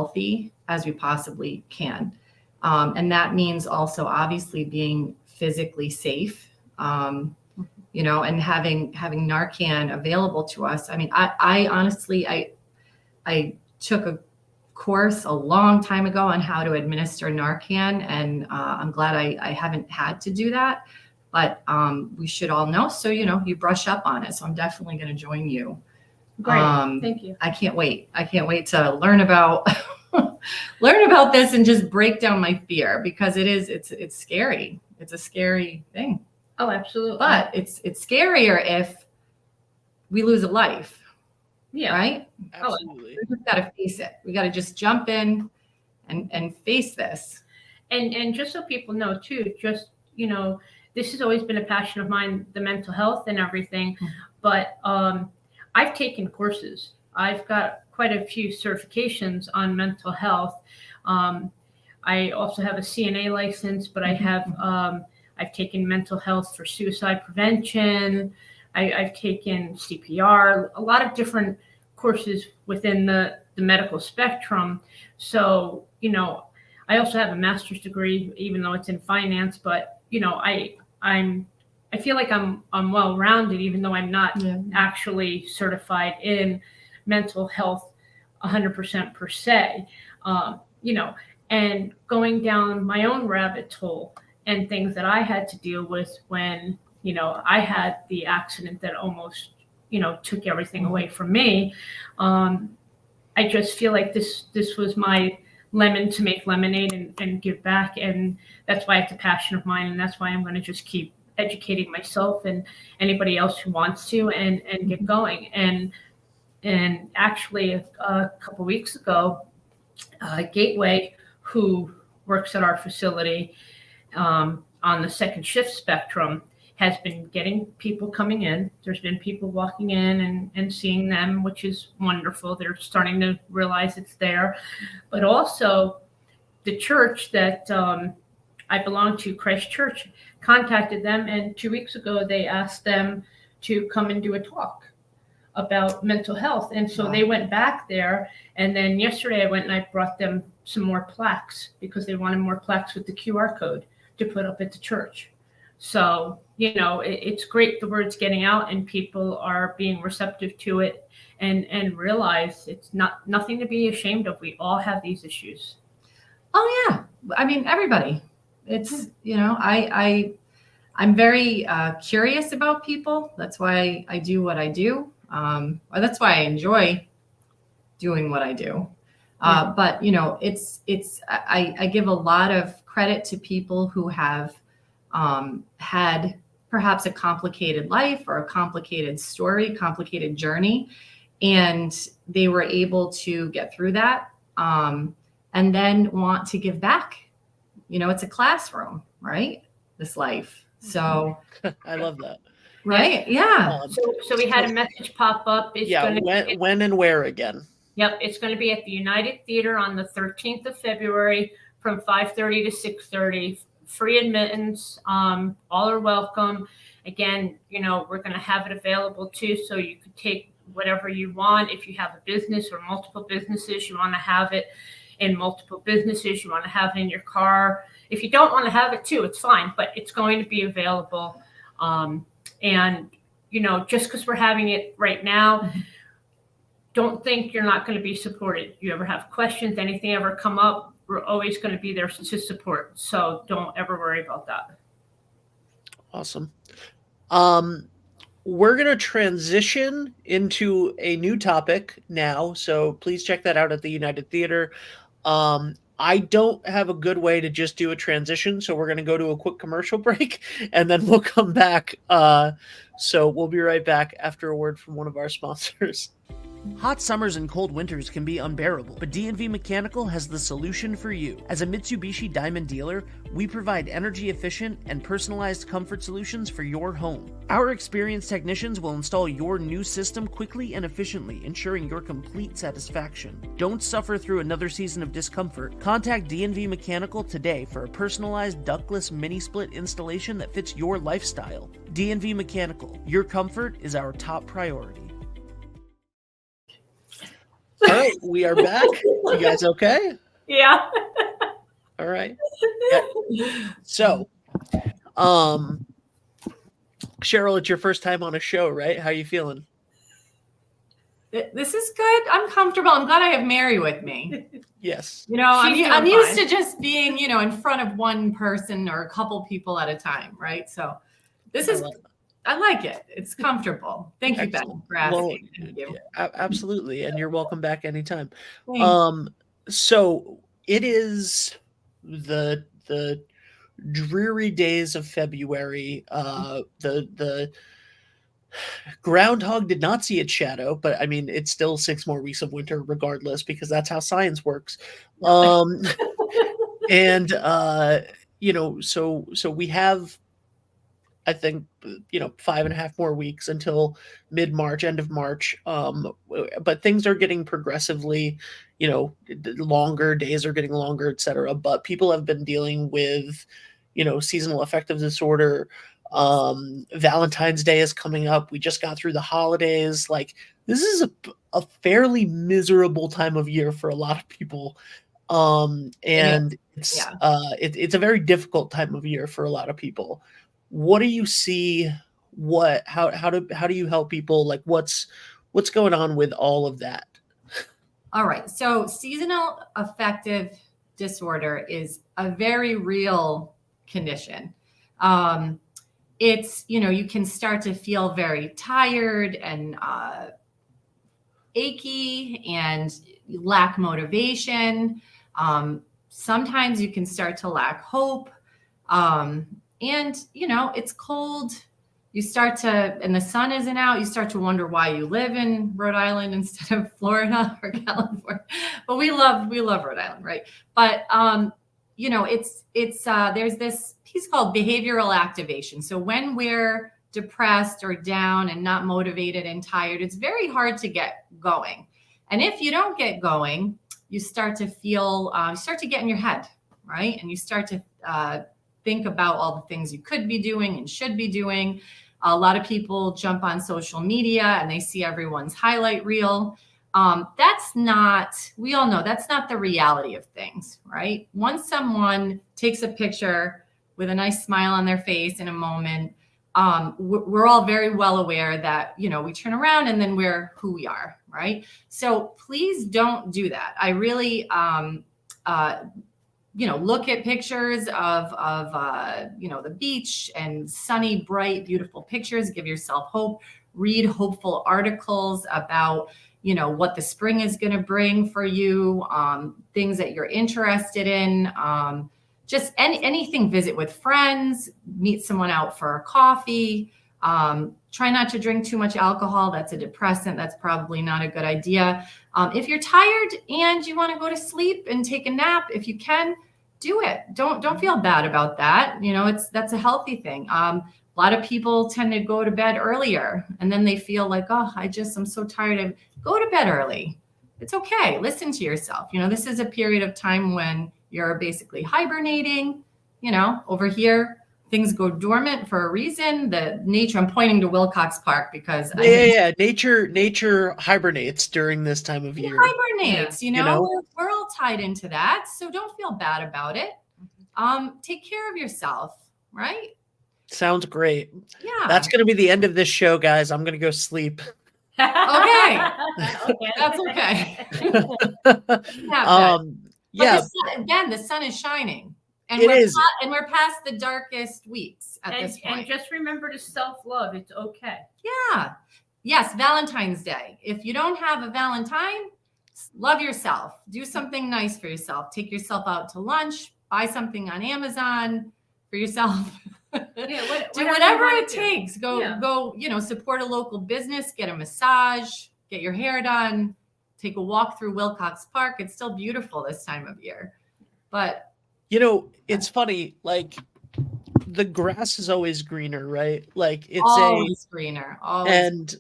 healthy as we possibly can. And that means also obviously being physically safe, and having Narcan available to us. I mean, I honestly, I took a course a long time ago on how to administer Narcan, and I'm glad I haven't had to do that, but we should all know. So, you brush up on it. So I'm definitely going to join you. Great. Thank you. I can't wait. I can't wait to learn about this and just break down my fear, because it's scary. It's a scary thing. Oh, absolutely. But it's scarier if we lose a life. Yeah. Right? Absolutely. We just got to face it. We got to just jump in and face this. And just so people know too, this has always been a passion of mine, the mental health and everything. But I've taken courses. I've got quite a few certifications on mental health. I also have a CNA license, but I have I've taken mental health for suicide prevention. I've taken CPR, a lot of different courses within the medical spectrum. So, I also have a master's degree, even though it's in finance, but, I feel like I'm well-rounded, even though I'm not actually certified in mental health 100% per se, and going down my own rabbit hole and things that I had to deal with when, I had the accident that almost, took everything away from me. I just feel like this was my lemon to make lemonade and give back. And that's why it's a passion of mine. And that's why I'm going to just keep educating myself and anybody else who wants to and get going. And actually a couple of weeks ago, Gateway, who works at our facility on the second shift spectrum, has been getting people coming in. There's been people walking in and seeing them, which is wonderful. They're starting to realize it's there. But also the church that I belong to, Christ Church, contacted them. And 2 weeks ago, they asked them to come and do a talk about mental health. And so they went back there. And then yesterday I went and I brought them some more plaques because they wanted more plaques with the QR code to put up at the church. So, it's great the word's getting out and people are being receptive to it and realize it's nothing to be ashamed of. We all have these issues. Oh, yeah. I mean, everybody. It's, I'm very curious about people. That's why I do what I do. Or that's why I enjoy doing what I do. But, I give a lot of credit to people who have had perhaps a complicated life or a complicated story, complicated journey, and they were able to get through that and then want to give back. It's a classroom, right? This life. So I love that. Right? Yeah. So we had a message pop up. It's when and where again? Yep, it's going to be at the United Theater on the 13th of February from 5:30 to 6:30. Free admittance. All are welcome. Again, we're going to have it available too, so you could take whatever you want. If you have a business or multiple businesses, you want to have it in multiple businesses. You want to have it in your car. If you don't want to have it too, it's fine, but it's going to be available. And just because we're having it right now, don't think you're not going to be supported. You ever have questions, anything ever come up, we're always going to be there to support. So don't ever worry about that. Awesome. We're going to transition into a new topic now. So please check that out at the United Theater. I don't have a good way to just do a transition. So we're going to go to a quick commercial break and then we'll come back. So we'll be right back after a word from one of our sponsors. Hot summers and cold winters can be unbearable, but D&V Mechanical has the solution for you. As a Mitsubishi Diamond dealer, we provide energy-efficient and personalized comfort solutions for your home. Our experienced technicians will install your new system quickly and efficiently, ensuring your complete satisfaction. Don't suffer through another season of discomfort. Contact D&V Mechanical today for a personalized ductless mini-split installation that fits your lifestyle. D&V Mechanical, your comfort is our top priority. All right, we are back. You guys okay? Yeah. All right. Yeah. So, Cheryl, it's your first time on a show, right? How you feeling? This is good. I'm comfortable. I'm glad I have Mary with me. Yes. You know, She's I'm doing used fine. to just being, in front of one person or a couple people at a time, right? So this is, I like it. It's comfortable. Thank you, Ben, Excellent. for Well, asking. Thank you. absolutely, and you're welcome back anytime. Thanks. So it is the dreary days of February. The groundhog did not see its shadow, but I mean, it's still 6 more weeks of winter regardless because that's how science works. Um, and so we have, I think, 5.5 more weeks until mid-March, end of March. But things are getting progressively, longer. Days are getting longer, etc. But people have been dealing with, seasonal affective disorder. Valentine's Day is coming up. We just got through the holidays. Like, this is a fairly miserable time of year for a lot of people. And it's a very difficult time of year for a lot of people. What do you see? How do you help people? Like, what's going on with all of that? All right. So seasonal affective disorder is a very real condition. It's, you can start to feel very tired and achy and lack motivation. Sometimes you can start to lack hope. And, it's cold. You start to, and the sun isn't out, you start to wonder why you live in Rhode Island instead of Florida or California. But we love Rhode Island, right? But, there's this piece called behavioral activation. So when we're depressed or down and not motivated and tired, it's very hard to get going. And if you don't get going, you start to feel, you start to get in your head, right? And you start to think about all the things you could be doing and should be doing. A lot of people jump on social media and they see everyone's highlight reel. We all know that's not the reality of things, right? Once someone takes a picture with a nice smile on their face in a moment, we're all very well aware that, we turn around and then we're who we are, right? So please don't do that. I really, look at pictures of the beach and sunny, bright, beautiful pictures. Give yourself hope. Read hopeful articles about, what the spring is going to bring for you, things that you're interested in. Just anything. Visit with friends. Meet someone out for a coffee. Try not to drink too much alcohol. That's a depressant. That's probably not a good idea. If you're tired and you want to go to sleep and take a nap, if you can, do it. Don't feel bad about that. That's a healthy thing. A lot of people tend to go to bed earlier and then they feel like, oh, I'm so tired. Go to bed early. It's okay. Listen to yourself. This is a period of time when you're basically hibernating. Over here, things go dormant for a reason. The nature, I'm pointing to Wilcox Park because Nature hibernates during this time of year. Hibernates, we're all tied into that. So don't feel bad about it. Take care of yourself, right? Sounds great. Yeah. That's going to be the end of this show, guys. I'm going to go sleep. Okay. That's okay. Again, the sun is shining. And we're past the darkest weeks at this point. And just remember to self-love. It's okay. Yeah. Yes, Valentine's Day. If you don't have a Valentine, love yourself. Do something nice for yourself. Take yourself out to lunch. Buy something on Amazon for yourself. Do whatever it takes. Go, support a local business, get a massage, get your hair done, take a walk through Wilcox Park. It's still beautiful this time of year. But it's funny, like the grass is always greener, right? Like it's always greener. Always. And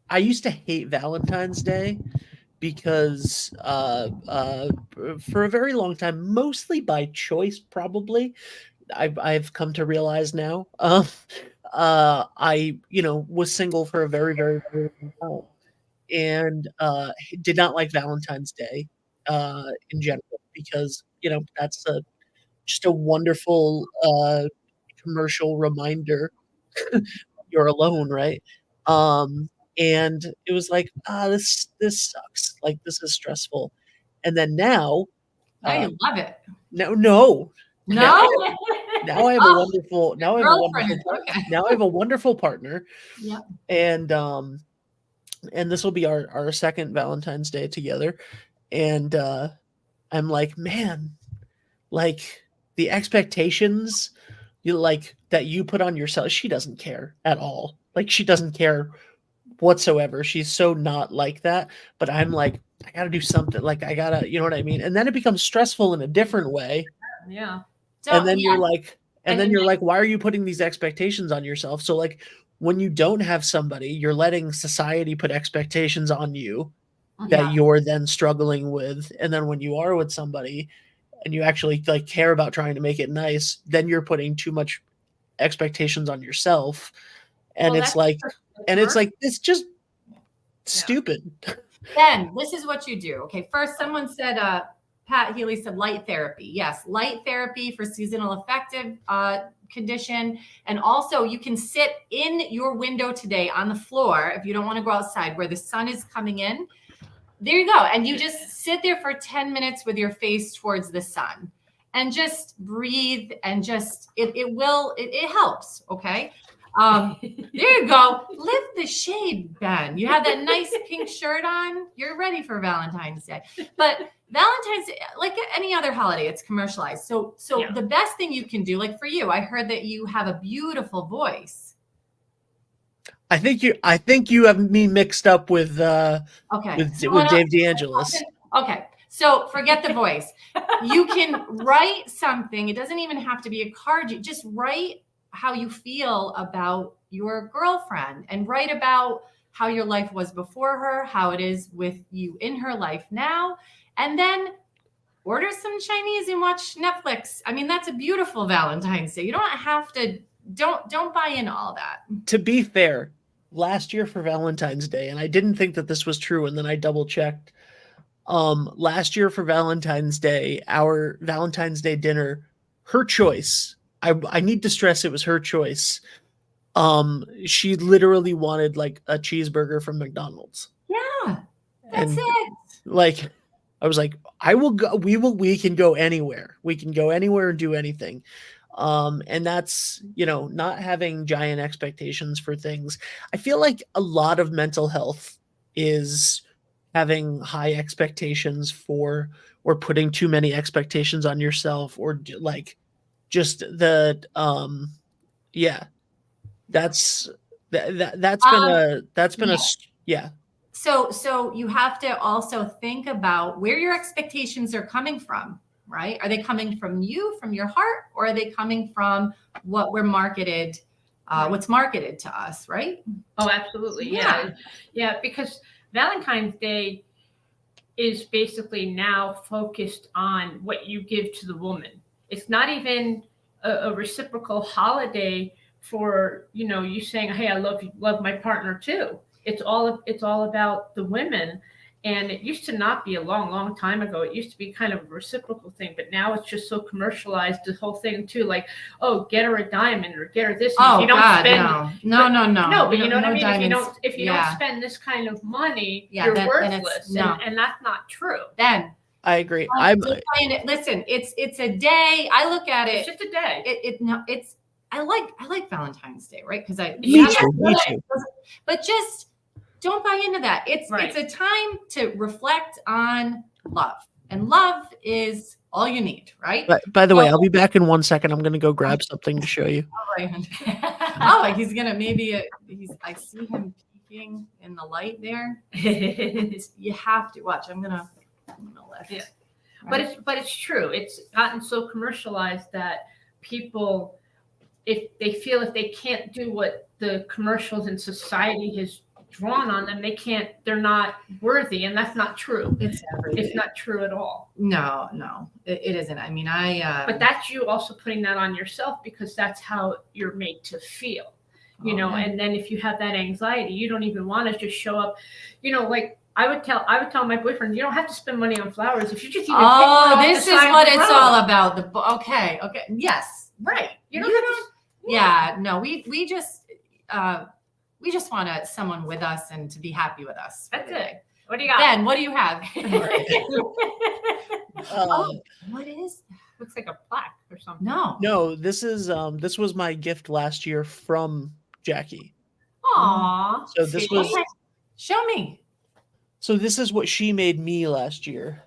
I used to hate Valentine's Day because for a very long time, mostly by choice, probably, I've come to realize now, I, was single for a very, very, very long time and did not like Valentine's Day in general because, that's just a wonderful commercial reminder you're alone, right? Um, and it was like, this sucks. Like this is stressful. And then now, Now uh, you love it. no, now No? now I have a Oh, wonderful now I have a wonderful girlfriend. Okay. now I have a wonderful partner, Yeah. and this will be our second Valentine's Day together, and I'm like, man, like the expectations that you put on yourself, she doesn't care at all. Like she doesn't care whatsoever. She's so not like that. But I'm like, I gotta do something. Like I gotta, you know what I mean? And then it becomes stressful in a different way. Yeah. And So then yeah, you're like, why are you putting these expectations on yourself? So like when you don't have somebody, you're letting society put expectations on you that yeah. you're then struggling with. And then when you are with somebody and you actually like care about trying to make it nice, then you're putting too much expectations on yourself. And Well, it's that's like the and it's commercial. like it's just stupid. Then this is what you do. Okay, first someone said, Pat Healy said light therapy. Yes, light therapy for seasonal affective condition. And also you can sit in your window today on the floor if you don't want to go outside where the sun is coming in. There you go. And you just sit there for 10 minutes with your face towards the sun and just breathe and just, it helps. Okay. There you go. Lift the shade, Ben. You have that nice pink shirt on. You're ready for Valentine's Day. But Valentine's Day, like any other holiday, it's commercialized. So Yeah. the best thing you can do, like for you, I heard that you have a beautiful voice. I think you have me mixed up with Okay. with Dave DeAngelis. Okay. So forget the voice. You can write something. It doesn't even have to be a card. You just write how you feel about your girlfriend and write about how your life was before her, how it is with you in her life now, and then order some Chinese and watch Netflix. I mean, that's a beautiful Valentine's Day. You don't have to don't buy in all that. To be fair, last year for Valentine's Day, and I didn't think that this was true, and then I double checked. Last year for Valentine's Day, our Valentine's Day dinner, her choice. I need to stress it was her choice. She literally wanted like a cheeseburger from McDonald's. Yeah, that's And it. like I was like, I will go, we can go anywhere. We can go anywhere and do anything. And that's, not having giant expectations for things. I feel like a lot of mental health is having high expectations for or putting too many expectations on yourself or like just the yeah, that's that's been a yeah. So you have to also think about where your expectations are coming from, right? Are they coming from you, from your heart, or are they coming from what we're marketed, what's marketed to us, right? Oh, absolutely. Yeah. Yeah, because Valentine's Day is basically now focused on what you give to the woman. It's not even a reciprocal holiday for, you saying, hey, I love my partner too. It's all about the women. And it used to not be a long, long time ago. It used to be kind of a reciprocal thing, but now it's just so commercialized, the whole thing too. Like, oh, get her a diamond or get her this. Oh, if you don't God, spend, no. No, but you know what I mean? Diamonds. If you don't spend this kind of money, Yeah, you're then worthless. no. And that's not true. Then I agree. listen, it's a day. I look at it. It's just a day. I like Valentine's Day, right? Because Me too. But just don't buy into that. It's a time to reflect on love, and love is all you need, right? But by the way, I'll be back in 1 second. I'm going to go grab something to show you. All right. He's gonna I see him peeking in the light there. You have to watch. I'm gonna lift. Yeah. Right? But it's true. It's gotten so commercialized that people, if they can't do what the commercials and society has drawn on them, they're not worthy, and that's not true. It's not true at all. No, it isn't. I mean, but that's you also putting that on yourself because that's how you're made to feel. you know, Okay. and then if you have that anxiety, you don't even want to just show up, you know, like I would tell my boyfriend, you don't have to spend money on flowers if you just even pick one off this the is side what of the it's road. all about. Okay. Yes. Right. You don't have to, Yeah. No, we just want someone with us and to be happy with us. That's for the it. day. What do you got? Ben, what do you have? Uh, What is that? Looks like a plaque or something. no, this was my gift last year from Jackie. Aww. So this was Okay. Show me. so this is what she made me last year.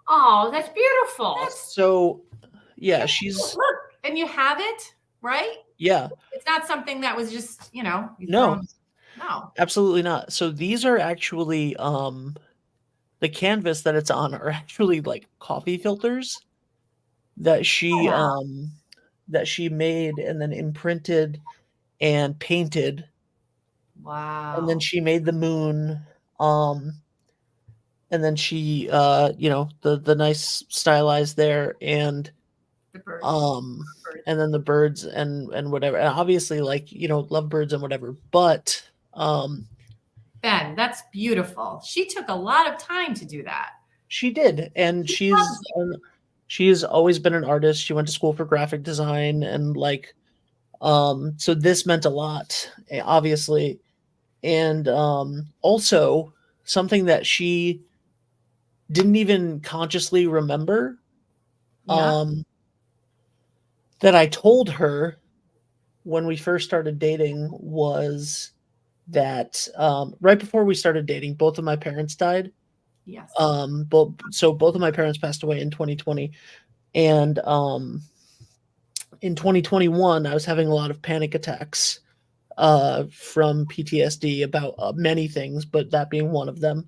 Oh, that's beautiful. So yeah, she's Look, and you have it, right? yeah, It's not something that was just, you know, No. no. absolutely not. So these are actually the canvas that it's on are actually like coffee filters that she made and then imprinted and painted, Wow. and then she made the moon, and then she the nice stylized there, and the bird. and then the birds and whatever, and obviously like lovebirds and whatever, but Ben, that's beautiful. She took a lot of time to do that. she did, and she's always been an artist. She went to school for graphic design, and like so this meant a lot, obviously. And also something that she didn't even consciously remember, Yeah. that I told her when we first started dating was that right before we started dating, both of my parents died. Yes. Both of my parents passed away in 2020, and in 2021 I was having a lot of panic attacks from PTSD about many things, but that being one of them.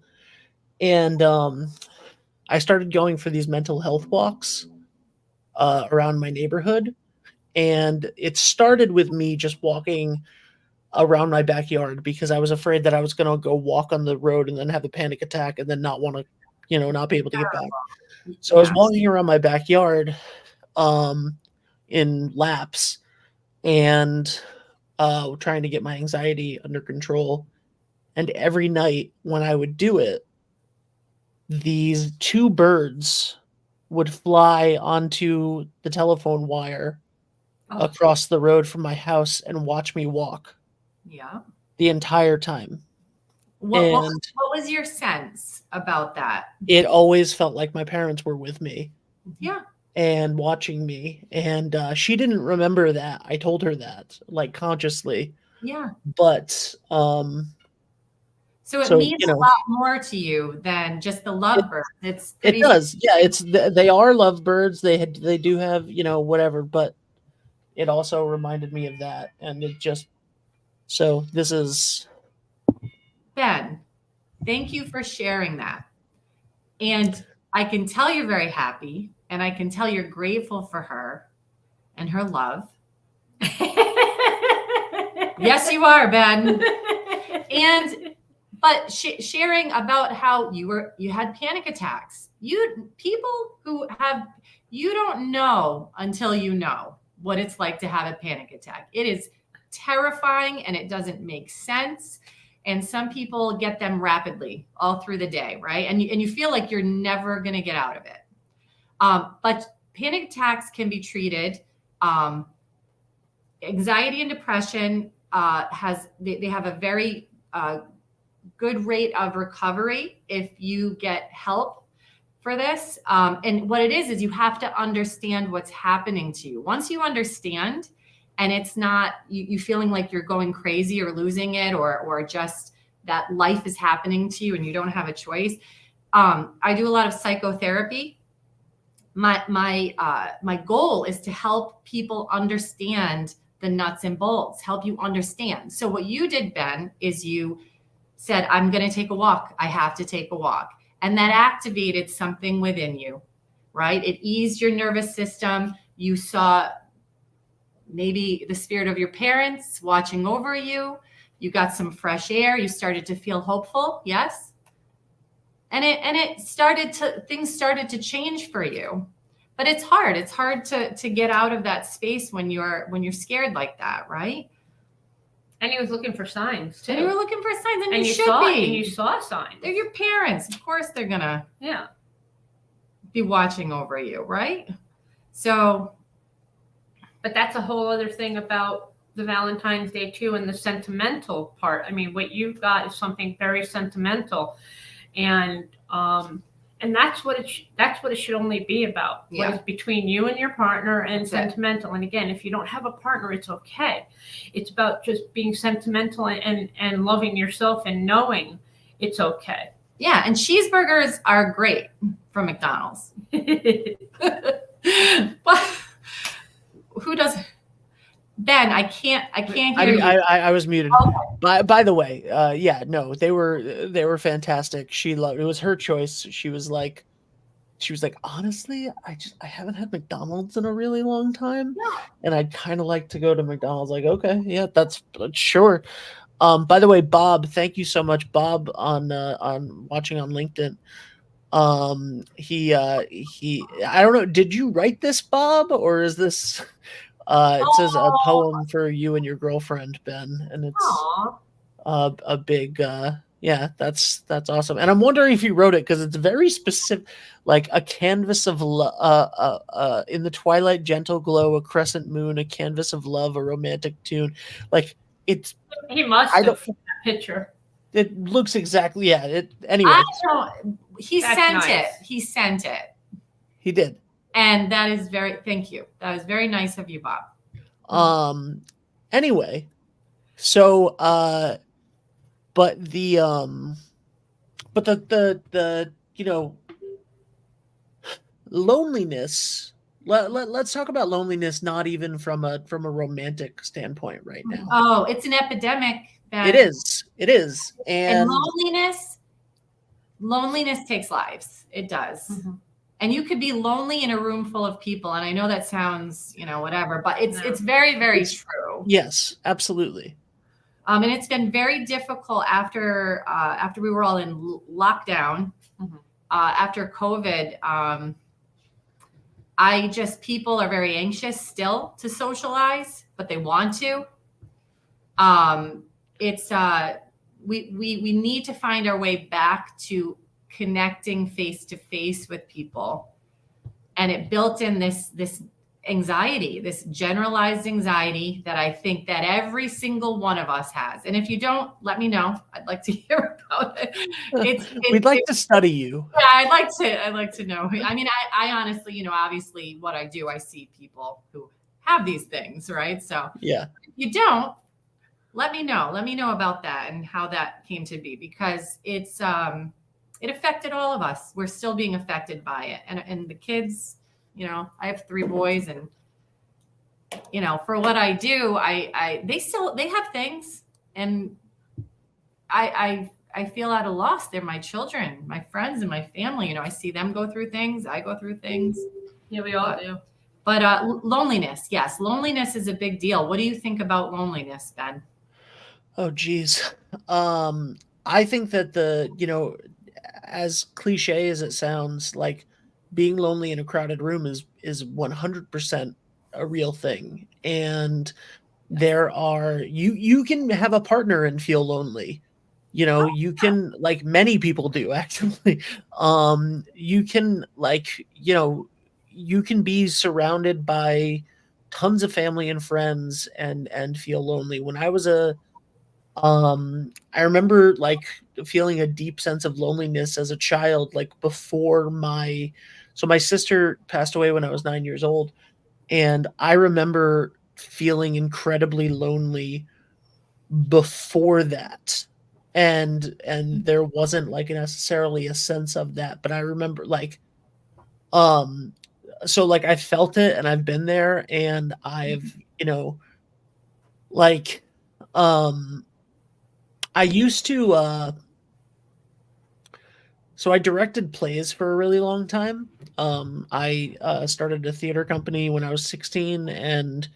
And I started going for these mental health walks around my neighborhood, and it started with me just walking around my backyard because I was afraid that I was going to go walk on the road and then have a panic attack and then not want to, not be able to get back. So I was walking around my backyard in laps and trying to get my anxiety under control. And every night when I would do it, these two birds would fly onto the telephone wire across the road from my house and watch me walk. Yeah. The entire time. What was your sense about that? It always felt like my parents were with me. Yeah. And watching me. And she didn't remember that. I told her that, like, consciously. Yeah. But so it means a lot more to you than just the lovebird. It does. Yeah, they are lovebirds. They do have, whatever, but it also reminded me of that, and it just so this is Ben, thank you for sharing that. And I can tell you're very happy, and I can tell you're grateful for her and her love. Yes, you are, Ben. But sharing about how you had panic attacks. People who have, you don't know until you know what it's like to have a panic attack. It is terrifying and it doesn't make sense. And some people get them rapidly all through the day, right? And you feel like you're never going to get out of it. But panic attacks can be treated. Anxiety and depression they have a very good rate of recovery if you get help for this. And what it is you have to understand what's happening to you. Once you understand, and it's not you feeling like you're going crazy or losing it, or just that life is happening to you and you don't have a choice. I do a lot of psychotherapy. My goal is to help people understand the nuts and bolts, help you understand. So what you did, Ben, is you said, I'm going to take a walk. I have to take a walk. And that activated something within you, right? It eased your nervous system. You saw maybe the spirit of your parents watching over you. You got some fresh air. You started to feel hopeful. Yes. And things started to change for you. but it's hard. It's hard to get out of that space when you're scared like that, right? And he was looking for signs too. And you were looking for signs, and, and you should saw be. and you saw signs. They're your parents. Of course they're gonna be watching over you, right? So, but that's a whole other thing about the Valentine's Day too, and the sentimental part. I mean, what you've got is something very sentimental, and that's what it should only be about. Yeah. What is between you and your partner, and That's sentimental. And again, if you don't have a partner, it's okay. It's about just being sentimental and loving yourself and knowing it's okay. Yeah, and cheeseburgers are great from McDonald's. But who does? Ben, I can't hear you. I was muted. Okay. By the way, yeah, no, they were fantastic. She loved it. Was her choice. She was like, honestly, I haven't had McDonald's in a really long time, and I'd kind of like to go to McDonald's. Like, okay, yeah, that's sure. By the way, Bob, thank you so much, Bob, on watching on LinkedIn. He I don't know, did you write this, Bob, or is this it says a poem for you and your girlfriend, Ben, and it's a big yeah, that's awesome. And I'm wondering if you wrote it, because it's very specific, like a canvas of in the twilight gentle glow, a crescent moon, a canvas of love, a romantic tune. Like, it's, he must have that picture. It looks exactly, yeah. Anyway. He sent it. He sent it. He did. And that is thank you. That was very nice of you, Bob. Anyway, so but the loneliness. Let's talk about loneliness, not even from a romantic standpoint right now. Oh, it's an epidemic. It is. And loneliness takes lives. It does. Mm-hmm. And you could be lonely in a room full of people. And I know that sounds, whatever, but it's very, very true. Yes, absolutely. And it's been very difficult after we were all in lockdown, after COVID. People are very anxious still to socialize, but they want to. We need to find our way back to connecting face to face with people, and it built in this anxiety, this generalized anxiety that I think that every single one of us has. And if you don't, let me know. I'd like to hear about it. We'd like to study you. Yeah, I'd like to know. I mean, I honestly, obviously what I do, I see people who have these things, right? So yeah, if you don't, let me know. Let me know about that and how that came to be, because it affected all of us. We're still being affected by it. And the kids, I have 3 boys, and, for what I do, they have things, and I feel at a loss. They're my children, my friends, and my family. I see them go through things. I go through things. Yeah, we all do. But loneliness, yes. Loneliness is a big deal. What do you think about loneliness, Ben? Oh, geez. I think that as cliche as it sounds, like, being lonely in a crowded room is 100% a real thing. And there are, you can have a partner and feel lonely. You can, like many people do, actually. You can, you can be surrounded by tons of family and friends and feel lonely. When I was I remember, like, feeling a deep sense of loneliness as a child, like before my sister passed away when I was 9 years old. And I remember feeling incredibly lonely before that. And there wasn't, like, necessarily a sense of that, but I remember, like, so, like, I felt it, and I've been there, and I've, like, I used to, so I directed plays for a really long time. I started a theater company when I was 16, and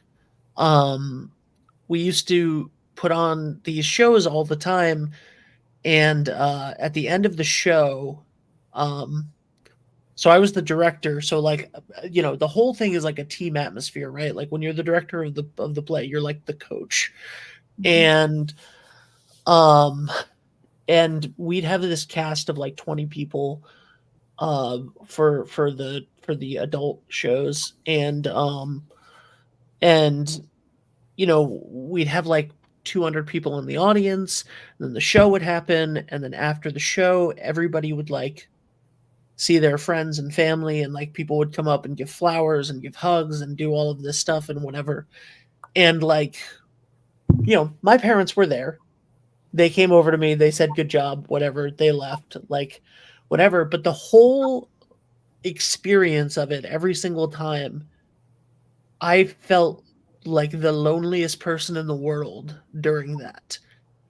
we used to put on these shows all the time. And at the end of the show, So I was the director. So like, the whole thing is like a team atmosphere, right? Like when you're the director of the play, you're like the coach. And and we'd have this cast of like 20 people for the adult shows, and we'd have like 200 people in the audience, and then the show would happen, and then after the show everybody would like see their friends and family, and like people would come up and give flowers and give hugs and do all of this stuff and whatever. And like, my parents were there. They came over to me, they said good job, whatever, they left, like whatever. But the whole experience of it, every single time, I felt like the loneliest person in the world during that,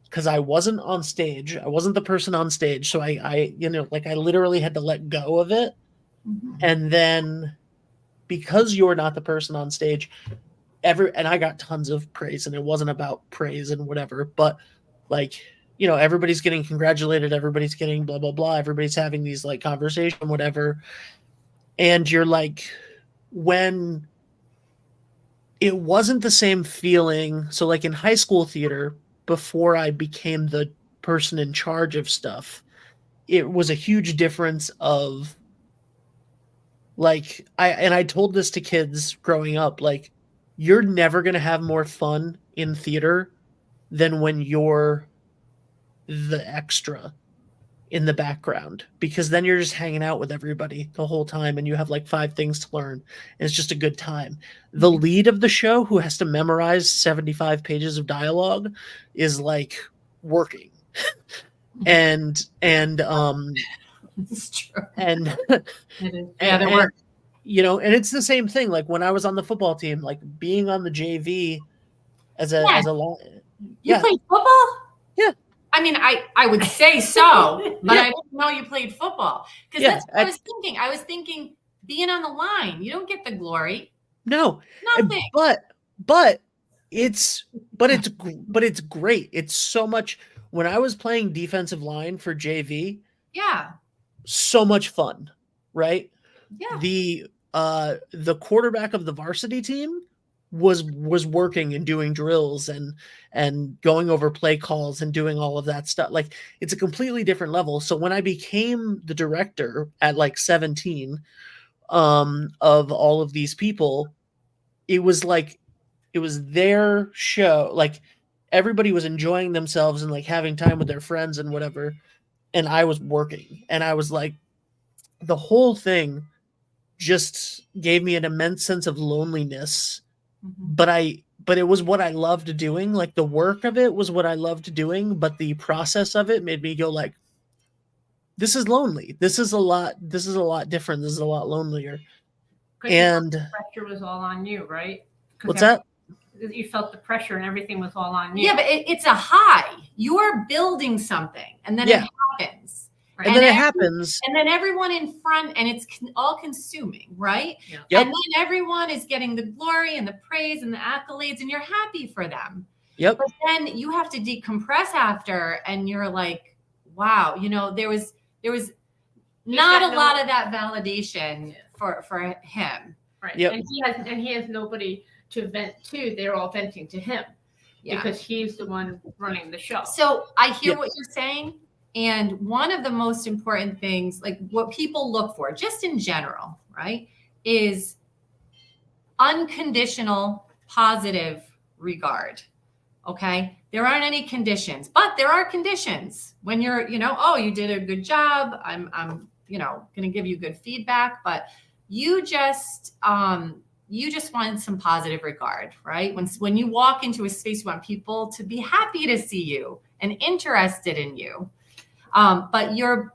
because I wasn't on stage. I wasn't the person on stage. So I literally had to let go of it. And then because you're not the person on stage, and I got tons of praise, and it wasn't about praise and whatever, but like, everybody's getting congratulated, everybody's getting blah, blah, blah, everybody's having these like conversation, whatever. And you're like, when it wasn't the same feeling. So like in high school theater, before I became the person in charge of stuff, it was a huge difference of like, I told this to kids growing up, like, you're never going to have more fun in theater than when you're the extra in the background, because then you're just hanging out with everybody the whole time and you have like 5 things to learn, and it's just a good time. The lead of the show, who has to memorize 75 pages of dialogue, is like working. and It's true. and Yeah, they work. And it's the same thing. Like when I was on the football team, like being on the JV as a You played football? Yeah. I mean, I would say so, but I didn't know you played football, because that's what I was thinking. I was thinking being on the line, you don't get the glory. No, Nothing. But it's great. It's so much. When I was playing defensive line for JV, Yeah. so much fun, right? Yeah. The quarterback of the varsity team was working and doing drills and going over play calls and doing all of that stuff. Like, it's a completely different level. So when I became the director at like 17 of all of these people, it was like, it was their show. Like, everybody was enjoying themselves and like having time with their friends and whatever, and I was working, and I was like, the whole thing just gave me an immense sense of loneliness. But it was what I loved doing. Like, the work of it was what I loved doing, but the process of it made me go like, this is lonely. This is a lot different. This is a lot lonelier. And the pressure was all on you, right? What's that? You felt the pressure and everything was all on you. Yeah, but it's a high. You're building something, and then it happens. Right? And then it happens. And then everyone in front, and it's all consuming, right? Yeah. Yep. And then everyone is getting the glory and the praise and the accolades, and you're happy for them. Yep. But then you have to decompress after, and you're like, wow, there was not a lot of that validation for him. Right. Yep. And he has nobody to vent to. They're all venting to him because he's the one running the show. So I hear what you're saying. And one of the most important things, like what people look for, just in general, right, is unconditional positive regard. Okay. There aren't any conditions, but there are conditions when you're, oh, you did a good job. I'm going to give you good feedback, but you just want some positive regard, right? When you walk into a space, you want people to be happy to see you and interested in you. But you're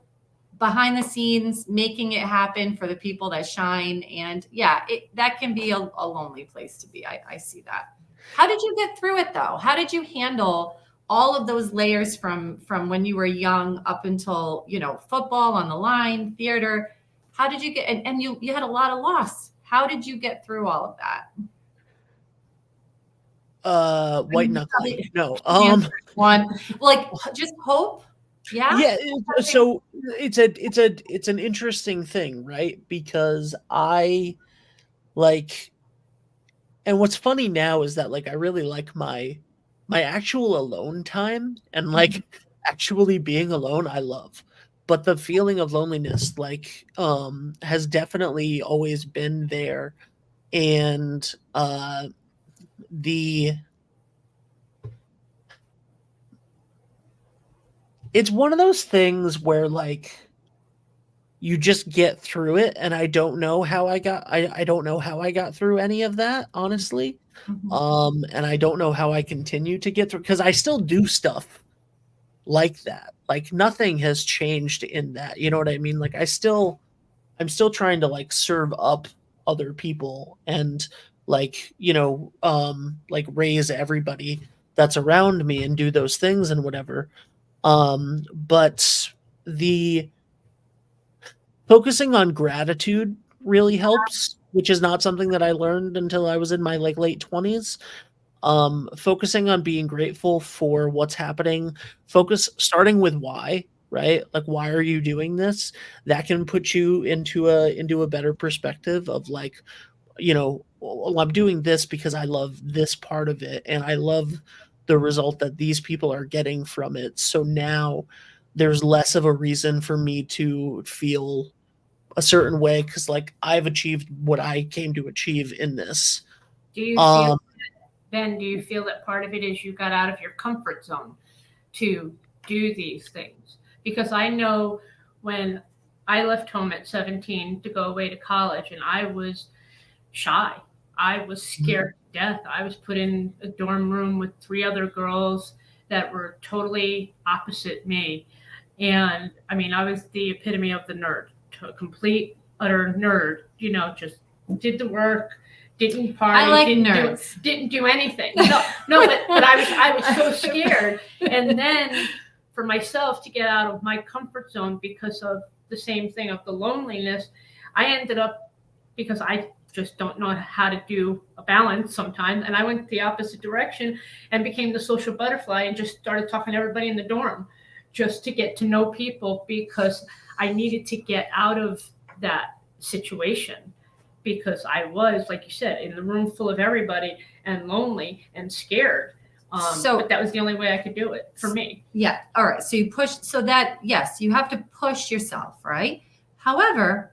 behind the scenes making it happen for the people that shine. And that can be a lonely place to be. I see that. How did you get through it though? How did you handle all of those layers from when you were young up until, football on the line, theater? How did you get, and you had a lot of loss. How did you get through all of that? White knuckling. No. One, like just hope. Yeah. Yeah. So it's an interesting thing, right? Because I like, and what's funny now is that like I really like my actual alone time, and Mhm. like actually being alone I love. But the feeling of loneliness like has definitely always been there. And the it's one of those things where like you just get through it, and I don't know how I don't know how I got through any of that, honestly. Mhm. And I don't know how I continue to get through, because I still do stuff like that. Like nothing has changed in that. You know what I mean? Like I'm still trying to like serve up other people, and like, like raise everybody that's around me and do those things and whatever. But the focusing on gratitude really helps, which is not something that I learned until I was in my like late 20s. Focusing on being grateful for what's happening, focus starting with why, right? Like why are you doing this? That can put you into a better perspective of like, well, I'm doing this because I love this part of it, and I love the result that these people are getting from it. So now there's less of a reason for me to feel a certain way, because like I've achieved what I came to achieve in this. Do you feel Um, then? Do you feel that part of it is you got out of your comfort zone to do these things? Because I know when I left home at 17 to go away to college, and I was shy. I was scared to death. I was put in a dorm room with three other girls that were totally opposite me. And I mean, I was the epitome of the nerd, a complete, utter nerd, just did the work, didn't I party, like didn't nerds. do anything. No, no, but I was so scared. And then for myself to get out of my comfort zone because of the same thing of the loneliness, I ended up, because I just don't know how to do a balance sometimes. And I went the opposite direction and became the social butterfly and just started talking to everybody in the dorm just to get to know people, because I needed to get out of that situation, because I was, like you said, in the room full of everybody and lonely and scared. But that was the only way I could do it for me. Yeah. All right. So you push, so that, yes, you have to push yourself, right? However,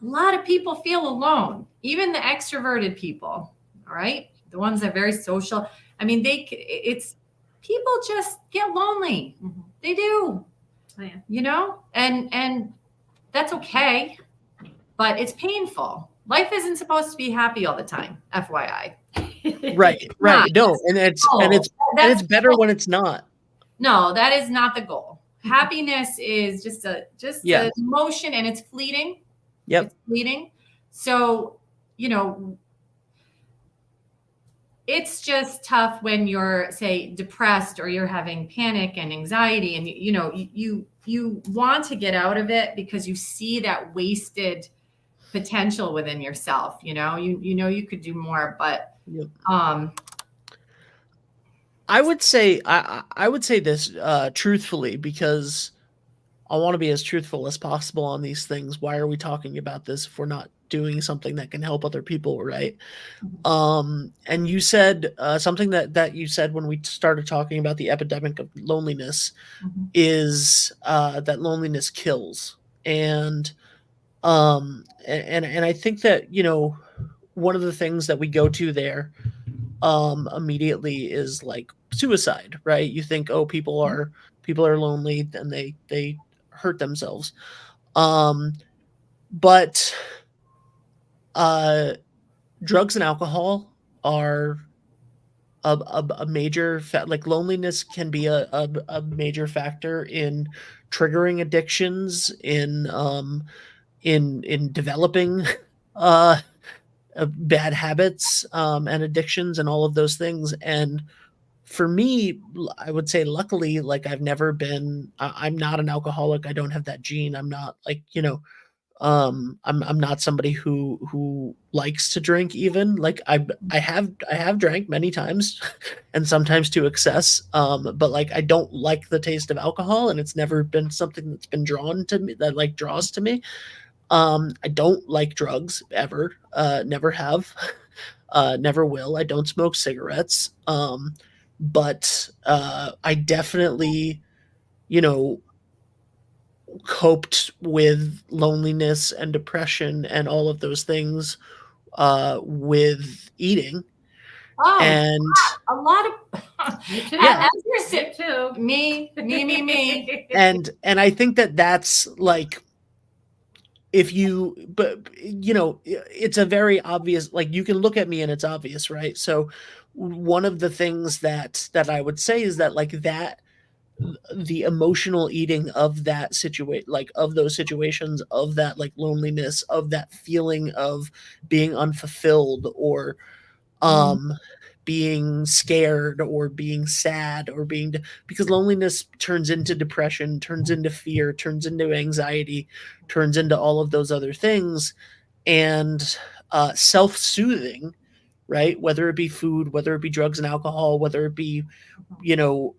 a lot of people feel alone, even the extroverted people, all right? The ones that are very social. I mean, it's people just get lonely. Mhm. They do, Oh, yeah. and that's okay, but it's painful. Life isn't supposed to be happy all the time, FYI. right, Not. right. No, and it's That's better when it's not. no, that is not the goal. Happiness is just a Yeah. emotion, and it's fleeting. Yep. It's fleeting. So, it's just tough when you're, say, depressed, or you're having panic and anxiety, and you want to get out of it because you see that wasted potential within yourself. You could do more, but Yep. um I would say I would say this truthfully, because I want to be as truthful as possible on these things. Why are we talking about this if we're not doing something that can help other people, right? And you said something that you said when we started talking about the epidemic of loneliness mhm. is that loneliness kills. And I think that one of the things that we go to there immediately is like suicide, right? You think, oh, people are lonely, and they hurt themselves. um but uh drugs and alcohol are a major like loneliness can be a major factor in triggering addictions, in developing uh bad habits, and addictions, and all of those things. And for me, I would say luckily, like I'm not an alcoholic. I don't have that gene. I'm not like, I'm not somebody who likes to drink even. Like I have drank many times and sometimes to excess. But like I don't like the taste of alcohol, and it's never been something that's been drawn to me that like draws to me. I don't like drugs ever. Never have. Never will. I don't smoke cigarettes. But I definitely, you know, coped with loneliness and depression and all of those things with eating. Oh, And a lot of Me too. Yeah. as you're Me sitting, too. me. and I think that that's like, if you, but you know, it's a very obvious, like you can look at me and it's obvious, right? So one of the things that I would say is that like that the emotional eating of that situation, like of those situations, of that like loneliness, of that feeling of being unfulfilled, or um being scared, or being sad, or being, because loneliness turns into depression, turns into fear, turns into anxiety, turns into all of those other things. And self-soothing, right, whether it be food, whether it be drugs and alcohol, whether it be, you know,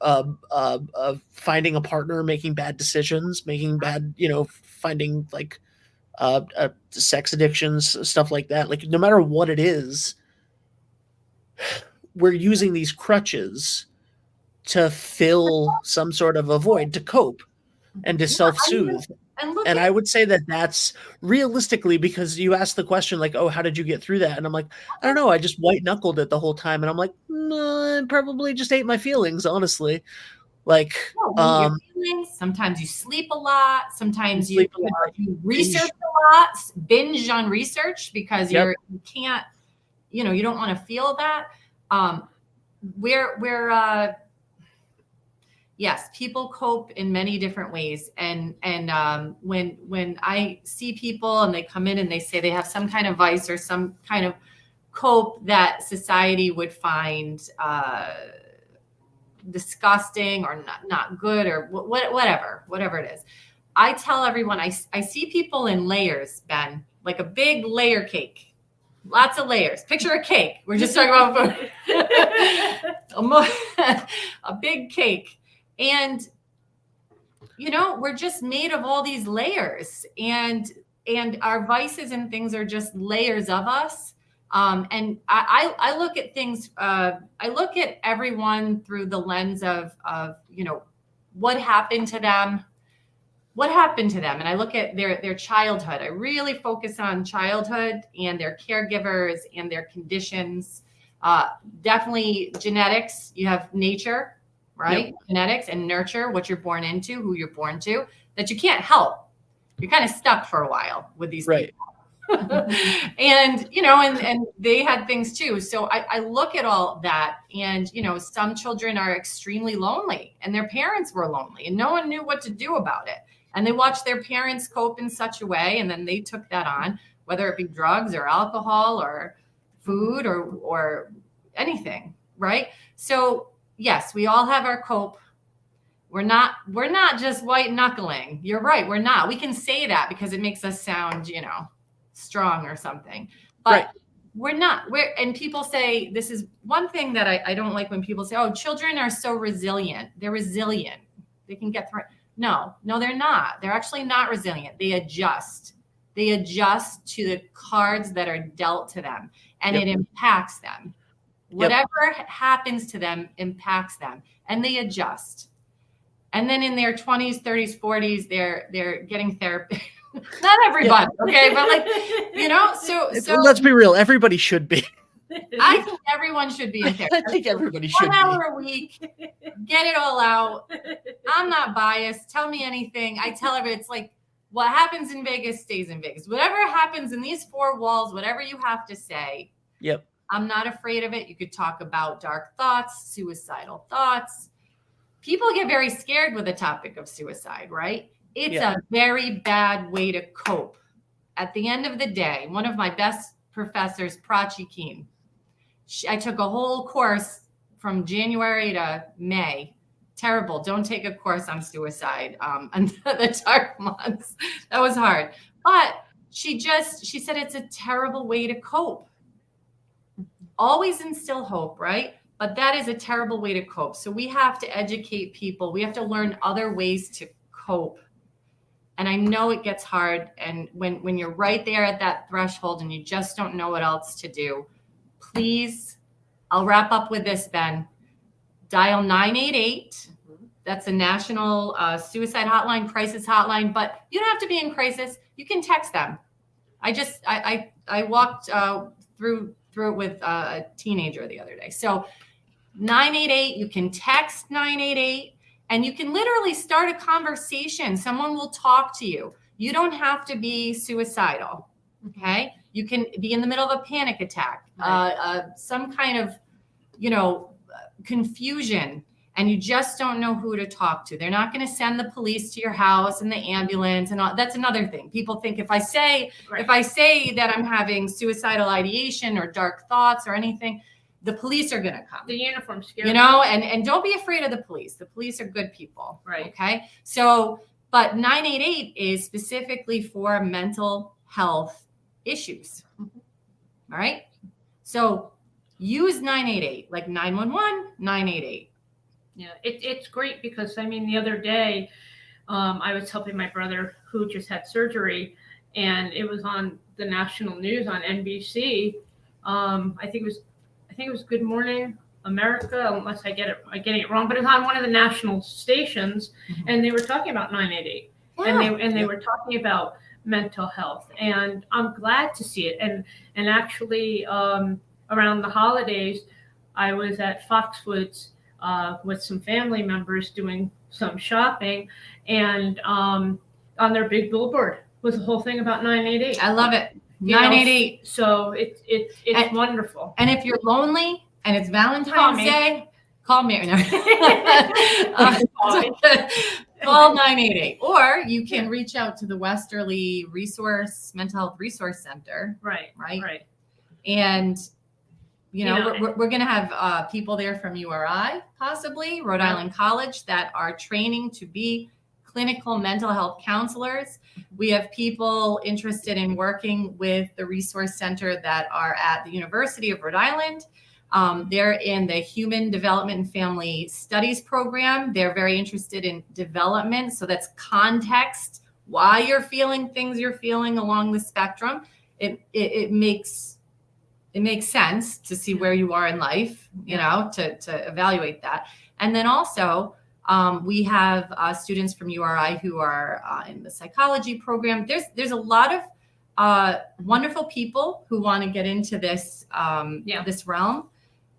finding a partner, making bad decisions, making bad, you know, finding like sex addictions, stuff like that. Like no matter what it is, we're using these crutches to fill some sort of a void, to cope and to Yeah, I mean, self-soothe. and look And at I would say that that's realistically, because you asked the question like, oh, how did you get through that? And I'm like, I don't know. I just white knuckled it the whole time. And I'm like, I probably just ate my feelings, honestly. Like, no, you eat your feelings. Sometimes you sleep a lot. Sometimes you sleep a lot, you research binge. a lot, binge on research because Yep. you can't, you know, you don't want to feel that. We're yes, people cope in many different ways. And when I see people and they come in and they say they have some kind of vice or some kind of cope that society would find disgusting or not good or whatever it is, I tell everyone I see people in layers, Ben, like a big layer cake, lots of layers. Picture a cake. We're just talking about food. A big cake. And, you know, we're just made of all these layers, and our vices and things are just layers of us. And I look at things, I look at everyone through the lens of, you know, what happened to them. And I look at their childhood. I really focus on childhood and their caregivers and their conditions. Definitely genetics. You have nature, right? Yep. Genetics and nurture, what you're born into, who you're born to, that you can't help. You're kind of stuck for a while with these Right. people. And, you know, and they had things too. So I look at all that, and, you know, some children are extremely lonely and their parents were lonely and no one knew what to do about it. And they watched their parents cope in such a way, and then they took that on, whether it be drugs or alcohol or food or anything, right? So yes, we all have our cope. We're not just white knuckling. You're right, we're not. We can say that because it makes us sound, you know, strong or something, but Right. we're not. And people say, this is one thing that I don't like, when people say, oh, children are so resilient. They're resilient. They can get through it. No, they're not. They're actually not resilient. They adjust. They adjust to the cards that are dealt to them, and Yep. it impacts them. Whatever happens to them impacts them, and they adjust. And then in their 20s, 30s, 40s, they're getting therapy. Not everybody, okay, but like, you know, so Let's be real. Everybody should be. I think everyone should be in therapy. I think everybody should 1 be. hour a week, get it all out. I'm not biased. Tell me anything. I tell everybody, it's like, what happens in Vegas stays in Vegas. Whatever happens in these four walls, whatever you have to say, Yep. I'm not afraid of it. You could talk about dark thoughts, suicidal thoughts. People get very scared with the topic of suicide, right? It's a very bad way to cope. At the end of the day, one of my best professors, Prachi Keen, I took a whole course from January to May. Terrible. Don't take a course on suicide and the dark months. That was hard. But she said it's a terrible way to cope. Always instill hope, right? But that is a terrible way to cope. So we have to educate people. We have to learn other ways to cope. And I know it gets hard. And when you're right there at that threshold and you just don't know what else to do, please, I'll wrap up with this, Ben. Dial 988. That's a national suicide hotline, crisis hotline, but you don't have to be in crisis. You can text them. I walked through it with a teenager the other day. So 988, you can text 988 and you can literally start a conversation. Someone will talk to you. You don't have to be suicidal. Okay. You can be in the middle of a panic attack, some kind of, confusion, and you just don't know who to talk to. They're not going to send the police to your house and the ambulance and all. That's another thing. People think if I say that I'm having suicidal ideation or dark thoughts or anything, the police are going to come. The uniform scares and don't be afraid of the police. The police are good people. Right. Okay. So, but 988 is specifically for mental health issues. All right. So use 988, like 911, 988. Yeah, it's great because, the other day I was helping my brother who just had surgery, and it was on the national news on NBC. I think it was Good Morning America, unless I'm getting it wrong, but it was on one of the national stations, and they were talking about 988, and they were talking about mental health, and I'm glad to see it. And actually, around the holidays, I was at Foxwoods with some family members doing some shopping, and on their big billboard was a whole thing about 988. I love it. 988. So it's wonderful. And if you're lonely and it's Valentine's Day, call me. Call 988. Or you can reach out to the Westerly Mental Health Resource Center. Right. And we're going to have people there from URI, possibly Rhode Island College, that are training to be clinical mental health counselors. We have people interested in working with the resource center that are at the University of Rhode Island. They're in the Human Development and Family Studies program. They're very interested in development. So that's context, why you're feeling things you're feeling along the spectrum. It makes sense to see where you are in life, to evaluate that. And then also we have students from URI who are in the psychology program. There's a lot of wonderful people who want to get into this this realm.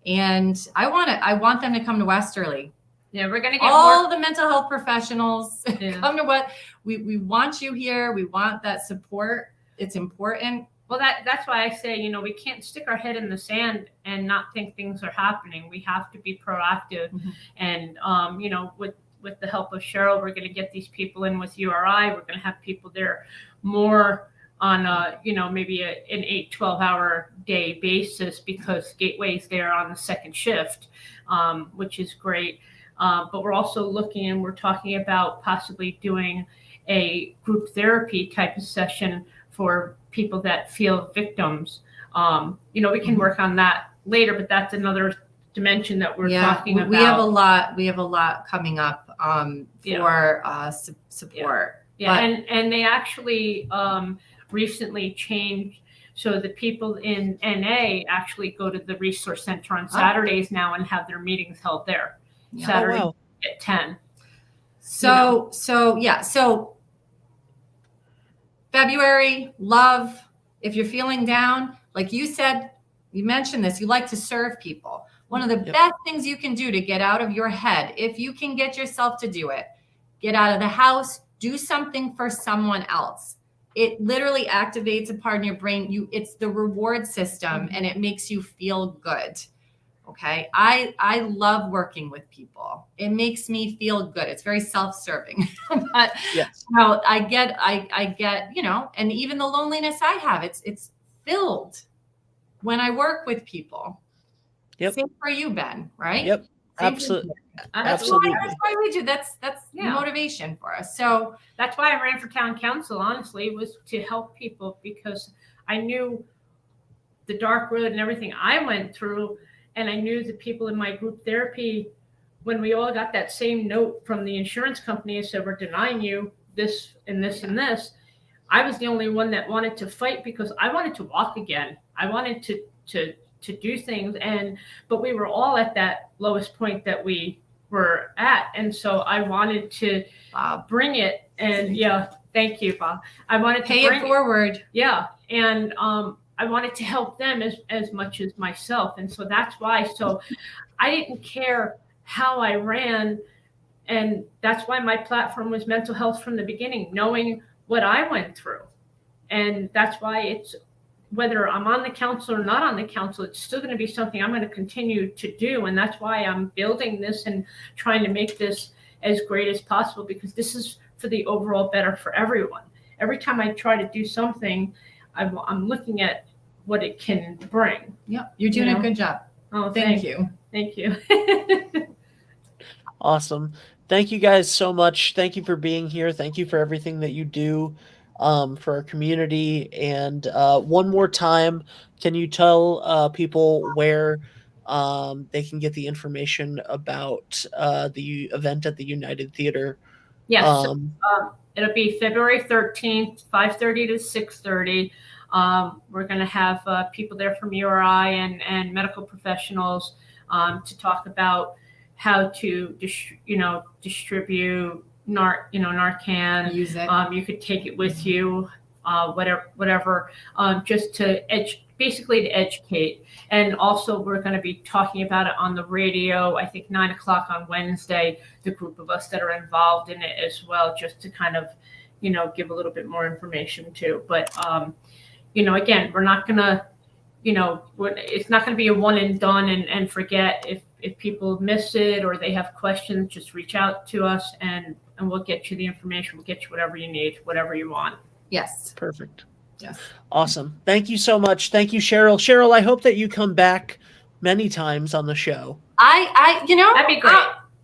And I want them to come to Westerly. Yeah, we're going to get all the mental health professionals come to what we want you here. We want that support. It's important. Well, that's why I say, we can't stick our head in the sand and not think things are happening. We have to be proactive. And, with the help of Cheryl, we're going to get these people in with URI. We're going to have people there more on maybe an 8-12 hour day basis, because Gateway's there on the second shift, which is great. But we're also looking, and we're talking about possibly doing a group therapy type of session for people that feel victims. We can work on that later, but that's another dimension that we're talking about. We have a lot coming up for support. Yeah, and they actually recently changed, so the people in NA actually go to the resource center on Saturdays now and have their meetings held there. Saturday at 10. So February, love. If you're feeling down, like you said, you mentioned this, you like to serve people. One of the best things you can do to get out of your head, if you can get yourself to do it, get out of the house, do something for someone else. It literally activates a part in your brain. It's the reward system, and it makes you feel good. Okay. I love working with people. It makes me feel good. It's very self-serving, but I get, and even the loneliness I have, it's filled when I work with people. Same for you, Ben, right? Yep. Absolutely. That's Absolutely. why we do. That's Yeah. motivation for us. So That's why I ran for town council, honestly, was to help people, because I knew the dark road and everything I went through. And I knew the people in my group therapy, when we all got that same note from the insurance company and said, we're denying you this and this and this, I was the only one that wanted to fight, because I wanted to walk again. I wanted to do things. But we were all at that lowest point that we were at. And so I wanted to bring it. And yeah, thank you, Bob. I wanted to pay it forward. Yeah. And I wanted to help them as much as myself. And so that's why. So I didn't care how I ran. And that's why my platform was mental health from the beginning, knowing what I went through. And that's why it's, whether I'm on the council or not on the council, it's still going to be something I'm going to continue to do. And that's why I'm building this and trying to make this as great as possible, because this is for the overall better for everyone. Every time I try to do something, I'm looking at what it can bring. Yep, you're doing a good job. Oh, thank you. Thank you. Awesome. Thank you guys so much. Thank you for being here. Thank you for everything that you do for our community. And one more time, can you tell people where they can get the information about the event at the United Theater? Yes. It'll be February 13th, 5:30 to 6:30. We're going to have people there from URI and medical professionals to talk about how to distribute Narcan. Use it. You could take it with you, whatever, just to basically to educate. And also we're going to be talking about it on the radio, I think 9:00 on Wednesday, the group of us that are involved in it as well, just to kind of, give a little bit more information too. But, again, we're not going to, it's not going to be a one and done and forget. If people miss it or they have questions, just reach out to us and we'll get you the information. We'll get you whatever you need, whatever you want. Yes. Perfect. Yes. Awesome. Thank you so much. Thank you, Cheryl. Cheryl, I hope that you come back many times on the show. That'd be great.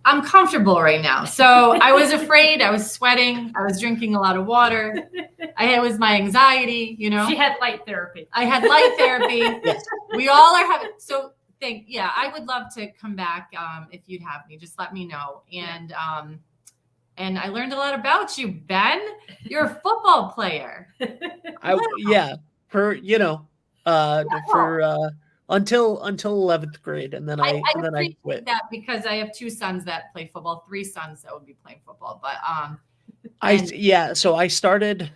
I'm comfortable right now. So I was afraid. I was sweating. I was drinking a lot of water. It was my anxiety, She had light therapy. I had light therapy. Yes. We all are having, so I would love to come back if you'd have me. Just let me know. And I learned a lot about you, Ben. You're a football player. Until 11th grade, and then I quit. That because I have 2 sons that play football, 3 sons that would be playing football. But so I started.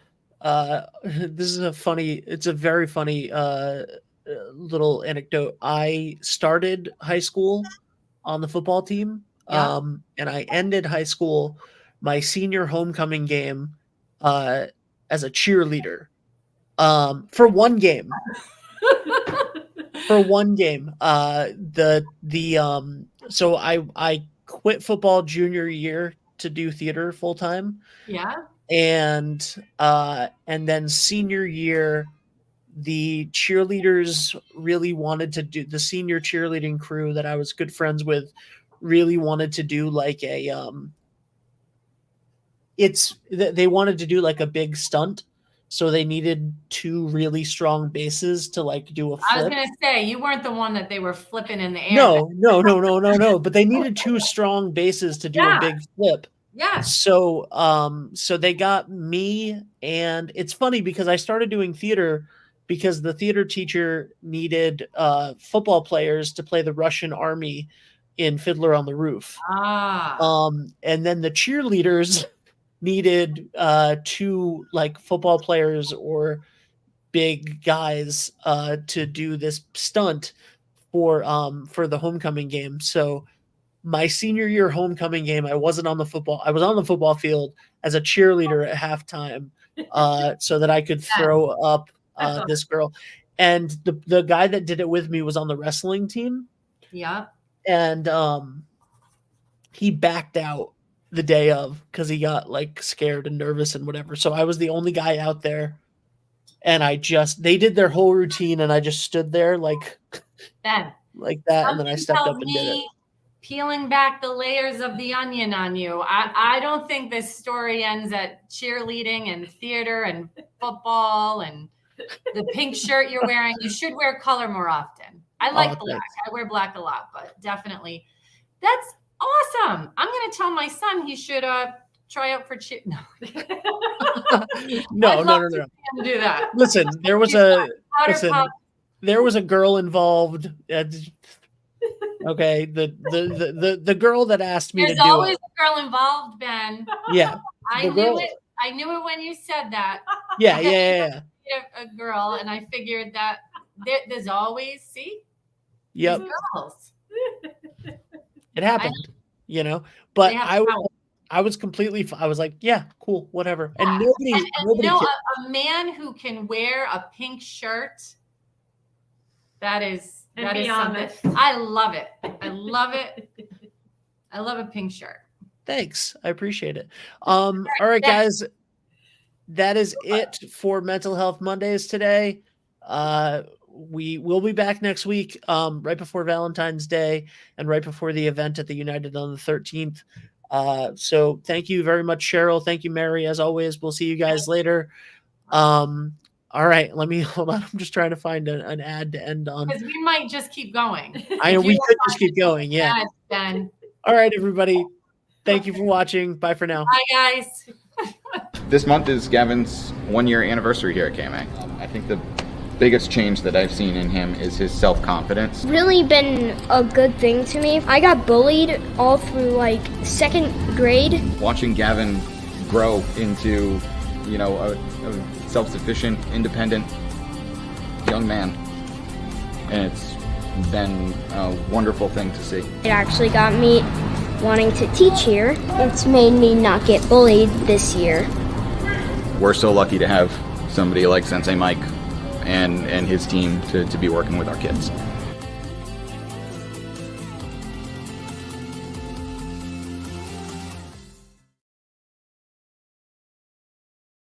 This is it's a very funny little anecdote. I started high school on the football team, and I ended high school my senior homecoming game as a cheerleader for one game. So I quit football junior year to do theater full time. Yeah. And then senior year, the cheerleaders really wanted to do, the senior cheerleading crew that I was good friends with really wanted to do like they wanted to do like a big stunt. So they needed 2 really strong bases to like do a flip. I was going to say, you weren't the one that they were flipping in the air. No. But they needed 2 strong bases to do a big flip. Yeah. So they got me, and it's funny because I started doing theater because the theater teacher needed football players to play the Russian army in Fiddler on the Roof. And then the cheerleaders needed 2 like football players or big guys to do this stunt for the homecoming game. So my senior year homecoming game, I was on the football field as a cheerleader at halftime so that I could throw up this girl. And the guy that did it with me was on the wrestling team. Yeah. And he backed out the day of because he got like scared and nervous and whatever. So I was the only guy out there, and they did their whole routine, and I just stood there like that, and then I stepped up and did it. peeling back the layers of the onion on you. I don't think this story ends at cheerleading and theater and football and the pink shirt you're wearing. You should wear color more often. I like black. Thanks. I wear black a lot, but definitely that's awesome. I'm going to tell my son he should try out for cheer. No, No. to do that. Listen, there was a girl involved. Okay, the girl that asked me There's to do always it. a girl involved, Ben. Yeah, I knew it. I knew it when you said that. Yeah. A girl, and I figured that there's always Yep. girls. It happened, But They have I was completely. I was like, yeah, cool, whatever. And Yeah. nobody. And a man who can wear a pink shirt. That is something. honest. I love it. I love it. I love a pink shirt. Thanks, I appreciate it. All right, guys, that is it for Mental Health Mondays today. We will be back next week, right before Valentine's Day and right before the event at the United on the 13th. So thank you very much, Cheryl. Thank you, Mary. As always, we'll see you guys later. All right, let me hold on. I'm just trying to find an ad to end on. Because we might just keep going. I know we could just keep going. Yeah. Yes, Ben. All right, everybody. Thank you for watching. Bye for now. Bye, guys. This month is Gavin's 1-year anniversary here at KMA. I think the biggest change that I've seen in him is his self-confidence. Really been a good thing to me. I got bullied all through second grade. Watching Gavin grow into, a self-sufficient, independent young man. And it's been a wonderful thing to see. It actually got me wanting to teach here. It's made me not get bullied this year. We're so lucky to have somebody like Sensei Mike and his team to be working with our kids.